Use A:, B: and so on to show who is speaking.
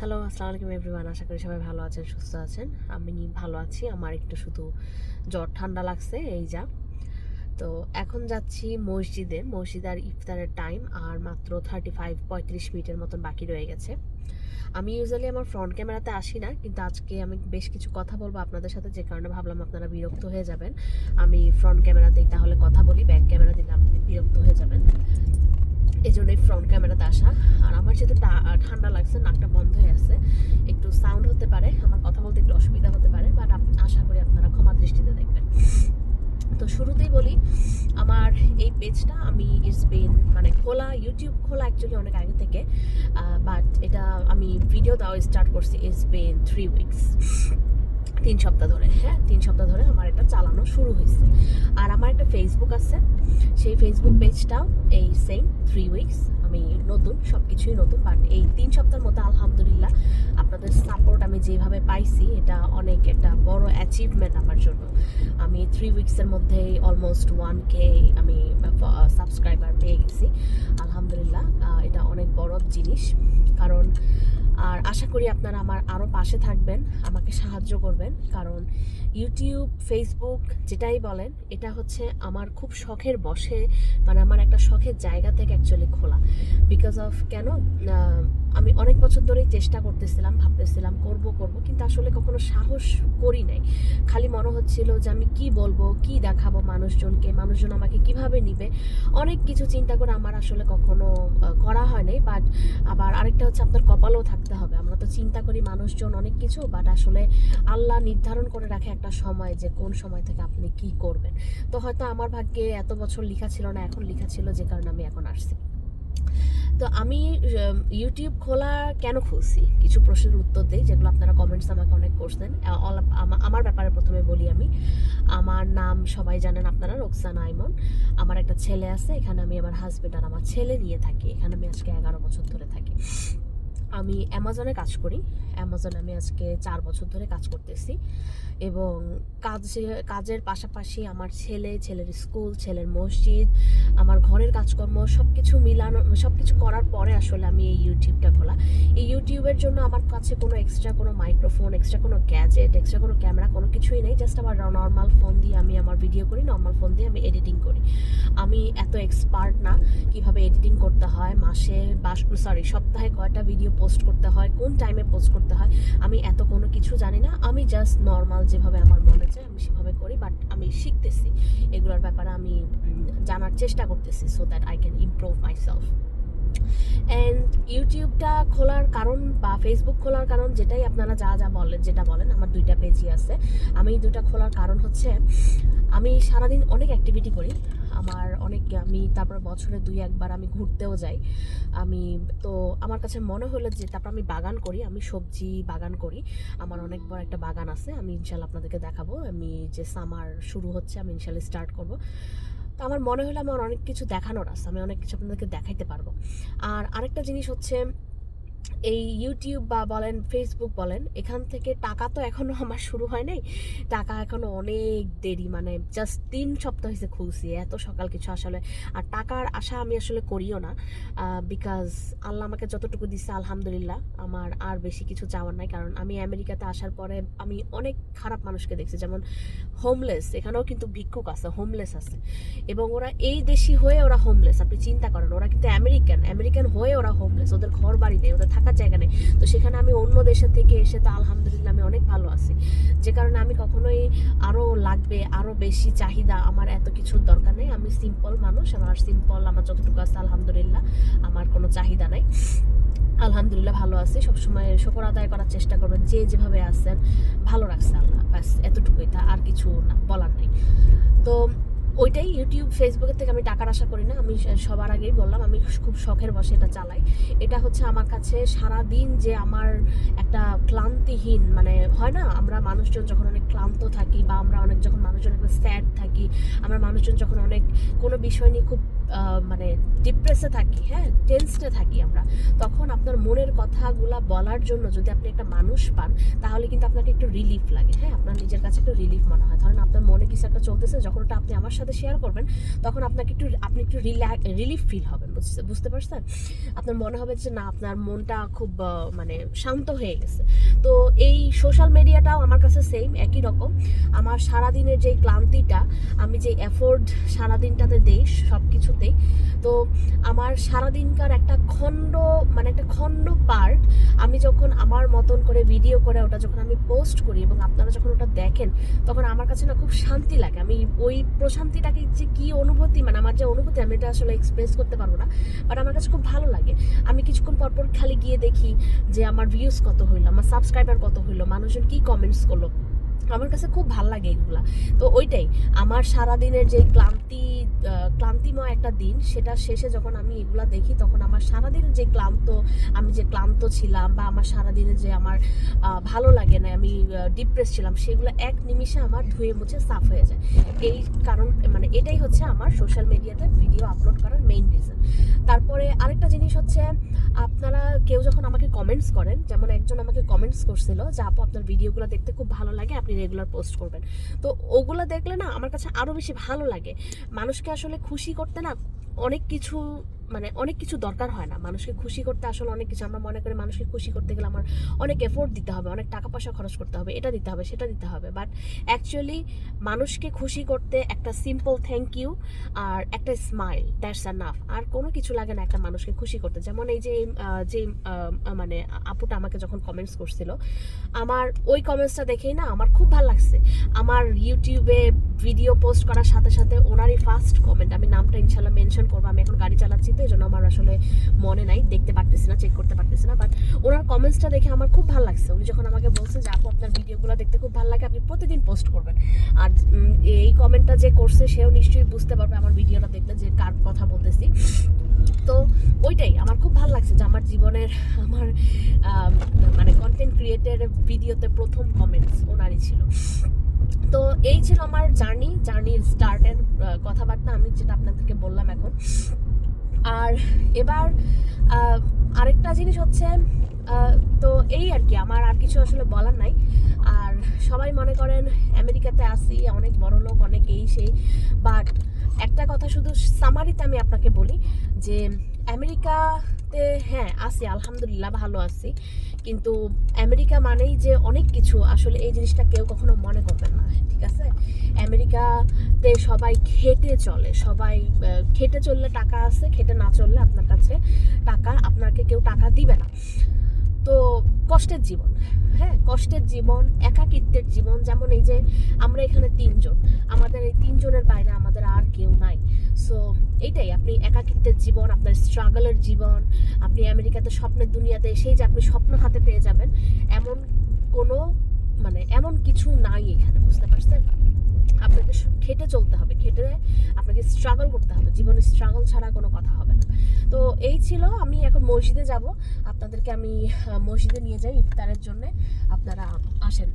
A: Hello, আসসালামু আলাইকুম everyone. আশা করি সবাই ভালো আছেন, সুস্থ আছেন। আমি ভালো আছি। আমার একটু শুধু জ্বর ঠান্ডা লাগছে, এই যা। তো এখন যাচ্ছি মসজিদে আর ইফতারের টাইম আর মাত্র 35 মিনিটের মতন বাকি রয়ে গেছে। আমি ইউজুয়ালি আমার ফ্রন্ট ক্যামেরাতে আসি না, কিন্তু আজকে আমি বেশ কিছু কথা বলবো আপনাদের সাথে, যে কারণে ভাবলাম আপনারা বিরক্ত হয়ে যাবেন। আমি ফ্রন্ট ক্যামেরাতেই তাহলে কথা বলি, ব্যাক ক্যামেরা দিলে আপনি বিরক্ত হয়ে যাবেন। এই জন্যই ফ্রন্ট ক্যামেরাতে আসা। আর আমার যেহেতু ঠান্ডা লাগছে, নাকটা বন্ধ হয়ে আছে, একটু সাউন্ড হতে পারে, আমার কথা বলতে একটু অসুবিধা হতে পারে, বাট আশা করি আপনারা ক্ষমা দৃষ্টিতে দেখবেন। তো শুরুতেই বলি, আমার এই পেজটা আমি ইউটিউব খোলা অ্যাকচুয়ালি অনেক আগে থেকে, বাট এটা আমি ভিডিও দেওয়া স্টার্ট করছি ইটস বিন 3 উইকস, 3 সপ্তাহ ধরে। হ্যাঁ, 3 সপ্তাহ ধরে আমার এটা চালানো শুরু হয়েছে। আর আমার একটা ফেসবুক আছে, সেই ফেসবুক পেজটাও এই সেম 3 উইকস। আমি নতুন, সব কিছুই নতুন, বাট এই 3 সপ্তাহের মধ্যে আলহামদুলিল্লাহ আপনাদের সাপোর্ট আমি যেভাবে পাইছি, এটা অনেক একটা বড় অ্যাচিভমেন্ট আমার জন্য। আমি 3 উইকসের মধ্যেই অলমোস্ট 1K আমি সাবস্ক্রাইবার পেয়ে গেছি আলহামদুলিল্লাহ। এটা অনেক বড় জিনিস, কারণ আর আশা করি আপনারা আমার আরও পাশে থাকবেন, আমাকে সাহায্য করবেন, কারণ ইউটিউব, ফেসবুক যেটাই বলেন, এটা হচ্ছে আমার খুব শখের বশে, মানে আমার একটা শখের জায়গা থেকে অ্যাকচুয়ালি খোলা। বিকজ অফ কেন, আমি অনেক বছর ধরেই চেষ্টা করতেছিলাম, ভাবতেছিলাম করব, কিন্তু আসলে কখনো সাহস করি নাই। খালি মনে হচ্ছিল যে আমি কি বলবো, কি দেখাবো মানুষজনকে, মানুষজন আমাকে কিভাবে নিবে, অনেক কিছু চিন্তা করে আমার আসলে কখনো করা হয় নাই। বাট আবার আরেকটা হচ্ছে, আপনার কপালও থাকতে হবে। আমরা তো চিন্তা করি মানুষজন অনেক কিছু, বাট আসলে আল্লাহ নির্ধারণ করে রাখে একটা সময়, যে কোন সময় থেকে আপনি কি করবেন। তো হয়তো আমার ভাগ্যে এত বছর লেখা ছিল না, এখন লেখা ছিল, যে কারণে আমি এখন আসছি। তো আমি ইউটিউব খোলা কেন খুলছি, কিছু প্রশ্নের উত্তর দিই, যেগুলো আপনারা কমেন্টস আমাকে অনেক করছেন। আমার ব্যাপারে প্রথমে বলি, আমার নাম সবাই জানেন আপনারা, রোকসানা আইমন। আমার একটা ছেলে আছে, এখানে আমি আমার হাজবেন্ড আর আমার ছেলে নিয়ে থাকি। এখানে আমি আজকে 11 বছর ধরে থাকি। আমি অ্যামাজনে কাজ করি। অ্যামাজনে আমি আজকে 4 বছর ধরে কাজ করতেছি, এবং কাজের পাশাপাশি আমার ছেলের স্কুল, ছেলের মসজিদ, আমার ঘরের কাজকর্ম সব কিছু করার পরে আসলে আমি এই ইউটিউবটা খোলা। এই ইউটিউবের জন্য আমার কাছে কোনো এক্সট্রা কোনো মাইক্রোফোন, এক্সট্রা কোনো গ্যাজেট, এক্সট্রা কোনো ক্যামেরা, কোনো কিছুই নেই। জাস্ট আমার নর্মাল ফোন দিয়ে আমি আমার ভিডিও করি, নর্মাল ফোন দিয়ে আমি এডিটিং করি। আমি এত এক্সপার্ট না কিভাবে এডিটিং করতে হয়, সপ্তাহে কয়টা ভিডিও পোস্ট করতে হয়, কোন টাইমে পোস্ট করতে হয়, আমি এত কোনো কিছু জানি না। আমি জাস্ট নর্মাল যেভাবে আমার মনে চায় আমি সেভাবে করি, বাট আমি শিখতেছি এগুলোর ব্যাপারে, আমি জানার চেষ্টা করতেছি, so that I can improve myself. And ইউটিউবটা খোলার কারণ বা ফেসবুক খোলার কারণ, যেটাই আপনারা যেটা বলেন, আমার 2টা পেজই আছে। আমি 2টা খোলার কারণ হচ্ছে, আমি সারাদিন অনেক অ্যাক্টিভিটি করি। আমি তারপর বছরে 2-1 বার আমি ঘুরতেও যাই। তো আমার কাছে মনে হলো যে, তারপর আমি বাগান করি, আমি সবজি বাগান করি। আমার অনেক বড় একটা বাগান আছে, আমি ইনশাল্লাহ আপনাদেরকে দেখাবো। আমি যে সামার শুরু হচ্ছে, আমি ইনশাল্লাহ স্টার্ট করবো। তো আমার মনে হলো আমার অনেক কিছু দেখানোর আছে, আমি অনেক কিছু আপনাদেরকে দেখাইতে পারবো। আর আরেকটা জিনিস হচ্ছে, এই ইউটিউব বা বলেন, ফেসবুক বলেন, এখান থেকে টাকা তো এখনো আমার শুরু হয় নাই। টাকা এখনো অনেক দেরি, মানে জাস্ট 3 সপ্তাহ হয়েছে খুলছি, এত সকাল কিছু আসলে। আর টাকার আশা আমি আসলে করিও না, বিকজ আল্লাহ আমাকে যতটুকু দিচ্ছে আলহামদুলিল্লাহ, আমার আর বেশি কিছু চাওয়ার নাই। কারণ আমি আমেরিকাতে আসার পরে আমি অনেক খারাপ মানুষকে দেখছি, যেমন হোমলেস, এখানেও কিন্তু ভিক্ষুক আছে, হোমলেস আছে, এবং ওরা এই দেশি হয়ে ওরা হোমলেস। আপনি চিন্তা করেন, ওরা কিন্তু আমেরিকান হয়ে ওরা হোমলেস, ওদের ঘর বাড়ি নেই, ওদের থাকার জায়গা নেই। তো সেখানে আমি অন্য দেশের থেকে এসে তো আলহামদুলিল্লাহ আমি অনেক ভালো আছি, যে কারণে আমি কখনোই আরও লাগবে, আরও বেশি চাহিদা, আমার এত কিছুর দরকার নেই। আমি সিম্পল মানুষ, আমার যতটুকু আছে আলহামদুলিল্লাহ, আমার কোনো চাহিদা নাই। আলহামদুলিল্লাহ ভালো আছি। সবসময় শুকর আদায় করার চেষ্টা করবেন, যে যেভাবে আছেন ভালো রাখছে আল্লাহ, ব্যাস এতটুকুই, আর কিছু না, বলার নেই। তো ওইটাই, ইউটিউব ফেসবুকের থেকে আমি টাকার আশা করি না। আমি সবার আগেই বললাম, আমি খুব শখের বশে এটা চালাই। এটা হচ্ছে আমার কাছে সারাদিন যে আমার একটা ক্লান্তিহীন, মানে হয় না, আমরা মানুষজন যখন অনেক ক্লান্ত থাকি, বা আমরা যখন মানুষজন একটা স্যাড থাকি, আমরা মানুষজন যখন অনেক কোনো বিষয় নিয়ে খুব মানে ডিপ্রেসে থাকি, হ্যাঁ, টেন্সডে থাকি আমরা, তখন আপনার মনের কথাগুলা বলার জন্য যদি আপনি একটা মানুষ পান, তাহলে কিন্তু আপনাকে একটু রিলিফ লাগে, হ্যাঁ, আপনার নিজের কাছে একটু রিলিফ মনে হয়। ধরেন আপনার মনে কিছু একটা চলতেছে, যখন ওটা আপনি আমার সাথে শেয়ার করবেন, তখন আপনি একটু রিলিফ ফিল হবেন, বুঝতে পারছেন? আপনার মনে হবে যে না, আপনার মনটা খুব মানে শান্ত হয়ে গেছে। তো এই সোশ্যাল মিডিয়াটাও আমার কাছে সেম একই রকম। আমার সারাদিনের যে ক্লান্তিটা, আমি যে এফোর্ট সারাদিনটাতে দেই সব কিছুতেই, তো আমার সারাদিনকার একটা খণ্ড পার্ট আমি যখন আমার মতন করে ভিডিও করে ওটা যখন আমি পোস্ট করি এবং আপনারা যখন ওটা দেখেন, তখন আমার কাছে না খুব শান্তি লাগে। আমি ওই প্রশান্তিটাকে যে কী অনুভূতি, মানে আমার যে অনুভূতি, আমি এটা আসলে এক্সপ্রেস করতে পারবো না, বাট আমার কাছে খুব ভালো লাগে। আমি কিছুক্ষণ পরপর খালি গিয়ে দেখি যে আমার ভিউজ কত হইলো, আমার সাবস্ক্রাইবার কত হইলো, মানুষজন কী কমেন্টস করলো, আমার কাছে খুব ভালো লাগে এগুলা। তো ওইটাই আমার সারাদিনের যে ক্লান্তিময় একটা দিন, সেটা শেষে যখন আমি এগুলা দেখি, তখন আমার সারাদিনের যে আমি যে ক্লান্ত ছিলাম, বা আমার সারাদিনে যে আমার ভালো লাগে না, আমি ডিপ্রেস ছিলাম, সেগুলো এক নিমিষে আমার ধুয়ে মুছে সাফ হয়ে যায়। এই কারণ, মানে এটাই হচ্ছে আমার সোশ্যাল মিডিয়াতে ভিডিও আপলোড করার মেইন রিজন। তারপরে আরেকটা জিনিস হচ্ছে, আপনারা কেউ যখন আমাকে কমেন্টস করেন, যেমন একজন আমাকে কমেন্টস করছিল যে আপু আপনার ভিডিওগুলো দেখতে খুব ভালো লাগে, আপনি রেগুলার পোস্ট করবেন। তো ওগুলো দেখলে না আমার কাছে আরও বেশি ভালো লাগে। মানুষকে আসলে খুশি করতে না অনেক কিছু দরকার হয় না। মানুষকে খুশি করতে আসলে অনেক কিছু, আমরা মনে করি মানুষকে খুশি করতে গেলে আমার অনেক এফোর্ট দিতে হবে, অনেক টাকা পয়সা খরচ করতে হবে, এটা দিতে হবে, সেটা দিতে হবে, বাট অ্যাকচুয়ালি মানুষকে খুশি করতে একটা সিম্পল থ্যাংক ইউ আর একটা স্মাইল, দ্যাটস এনাফ। আর কোনো কিছু লাগে না একটা মানুষকে খুশি করতে। যেমন এই যে মানে আপুটা আমাকে যখন কমেন্টস করছিল, আমার ওই কমেন্টসটা দেখেই না আমার খুব ভালো লাগছে। আমার ইউটিউবে ভিডিও পোস্ট করার সাথে সাথে ওনারই ফার্স্ট কমেন্ট, আমি নামটা ইনশাল্লাহ মেনশন করবো, আমি এখন গাড়ি চালাচ্ছি তো এই জন্য আমার আসলে মনে নাই, দেখতে পারতেছি না, চেক করতে পারতেছি না, বাট ওনার কমেন্টসটা দেখে আমার খুব ভালো লাগছে। উনি যখন আমাকে বলছে যে আপু আপনার ভিডিওগুলো দেখতে খুব ভালো লাগে, আপনি প্রতিদিন পোস্ট করবেন। আর এই কমেন্টটা যে করছে সেও নিশ্চয়ই বুঝতে পারবে আমার ভিডিওটা দেখলে যে কার কথা বলতেছি। তো ওইটাই আমার খুব ভালো লাগছে যে আমার জীবনের মানে কন্টেন্ট ক্রিয়েটের ভিডিওতে প্রথম কমেন্টস ওনারই ছিল। তো এই ছিল আমার জার্নির স্টার্টের কথাবার্তা, আমি যেটা আপনাদেরকে বললাম এখন। আর এবার আরেকটা জিনিস হচ্ছে, তো এই আর কি, আমার আর কিছু আসলে বলার নাই। আর সবাই মনে করেন আমেরিকাতে আসি, অনেক বড় লোক, অনেক এই সেই, বাট একটা কথা শুধু সামারিতে আমি আপনাকে বলি যে আমেরিকাতে হ্যাঁ আছি, আলহামদুলিল্লাহ ভালো আছি, কিন্তু আমেরিকা মানেই যে অনেক কিছু, আসলে এই জিনিসটা কেউ কখনো মনে করবেন না, ঠিক আছে? আমেরিকাতে সবাই খেটে চলে, সবাই খেটে চললে টাকা আছে, খেটে না চললে আপনার কাছে আপনাকে কেউ টাকা দিবে না। তো কষ্টের জীবন, হ্যাঁ, কষ্টের জীবন, একাকিত্বের জীবন। যেমন এই যে আমরা এখানে 3 জন, আমাদের এই 3 জনের বাইরে আমাদের আর কেউ নাই। সো এইটাই, আপনি একাকিত্বের জীবন, আপনার স্ট্রাগলের জীবন, আপনি আমেরিকাতে স্বপ্নের দুনিয়াতে এসেই যে আপনি স্বপ্ন হাতে পেয়ে যাবেন, এমন কিছু নাই এখানে, বুঝতে পারছেন? আপনাকে খেটে চলতে হবে, আপনাকে স্ট্রাগল করতে হবে, জীবনে স্ট্রাগল ছাড়া কোনো কথা হবে না। তো এই ছিল, আমি এখন মসজিদে যাব, আপনাদেরকে আমি মসজিদে নিয়ে যাই ইফতারের জন্য, আপনারা আসেন।